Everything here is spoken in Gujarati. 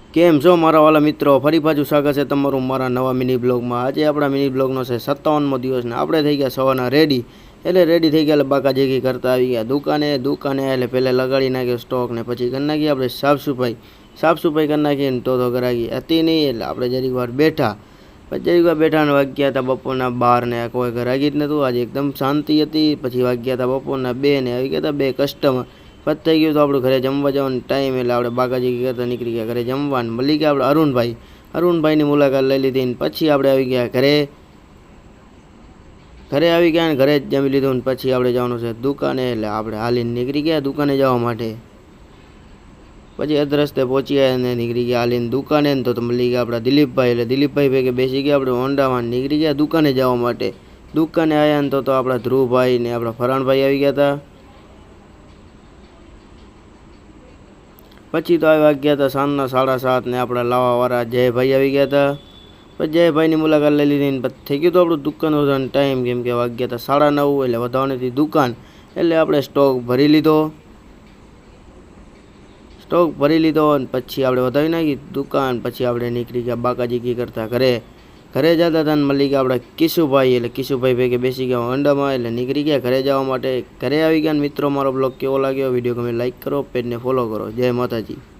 કેમ છો મારા વાલા મિત્રો? ફરી પાછું સ્વાગત છે તમારું મારા નવા મિની બ્લોગમાં. આજે આપણા મિની બ્લોગનો છે 57મો દિવસ ને આપણે થઈ ગયા સવારના રેડી. એટલે રેડી થઈ ગયા એટલે બાકાજીકી કરતા આવી ગયા દુકાને એટલે પહેલાં લગાડી નાખ્યો સ્ટોક ને પછી કરી નાખી આપણે સાફ સફાઈ કરી નાખીને તો ગરાગી હતી નહીં એટલે આપણે જરીક વાર બેઠા. પછી જરીક વાર બેઠા ને વાગ્યા હતા બપોરના 12 ને કોઈ ગરાગી જ નહોતું. આજે એકદમ શાંતિ હતી. પછી વાગ્યા હતા બપોરના 2 ને આવી ગયા હતા 2 કસ્ટમર. પછી થઈ ગયું તો આપણે ઘરે જમવા જવાનો ટાઈમ એટલે આપણે બાકાજીકી કરતા નીકળી ગયા ઘરે જમવાનું. મળી ગયા આપણે અરુણભાઈની મુલાકાત લઈ લીધી ને પછી આપણે આવી ગયા ઘરે આવી ગયા ને ઘરે જ જમી લીધું ને પછી આપણે જવાનું છે દુકાને. એટલે આપણે હાલીને નીકળી ગયા દુકાને જવા માટે. પછી અધ રસ્તે પહોંચ્યા અને નીકળી ગયા હાલીને દુકાને ને તો મળી ગયા આપણા દિલીપભાઈ. એટલે દિલીપભાઈ ભેગે બેસી ગયા આપણે હોન્ડામાં નીકળી ગયા દુકાને જવા માટે. દુકાને આવ્યા ને તો આપણા ધ્રુવભાઈ ને આપણા ફરાણભાઈ આવી ગયા હતા. પછી તો આવી ગયા હતા સાંજના 7:30 ને આપણા લાવાવાળા જયભાઈ આવી ગયા હતા. પછી જયભાઈની મુલાકાત લઈ લીધી ને પછી થઈ ગયું તો આપણું દુકાન વધવાનો ટાઈમ કેમ કે વાગ્યા હતા 9:30 એટલે વધવાની હતી દુકાન. એટલે આપણે સ્ટોક ભરી લીધો અને પછી આપણે વધાવી નાખી દુકાન. પછી આપણે નીકળી ગયા બાકાજીકી કરતા ઘરે જતા હતા ને મળી ગયા આપણા કિશુભાઈ. એટલે કિશુભાઈ ભેગે બેસી ગયા હોન્ડામાં એટલે નીકળી ગયા ઘરે જવા માટે. ઘરે આવી ગયા મિત્રો. મારો બ્લોગ કેવો લાગ્યો? વિડીયો ગમે લાઈક કરો, પેજને ફોલો કરો. જય માતાજી.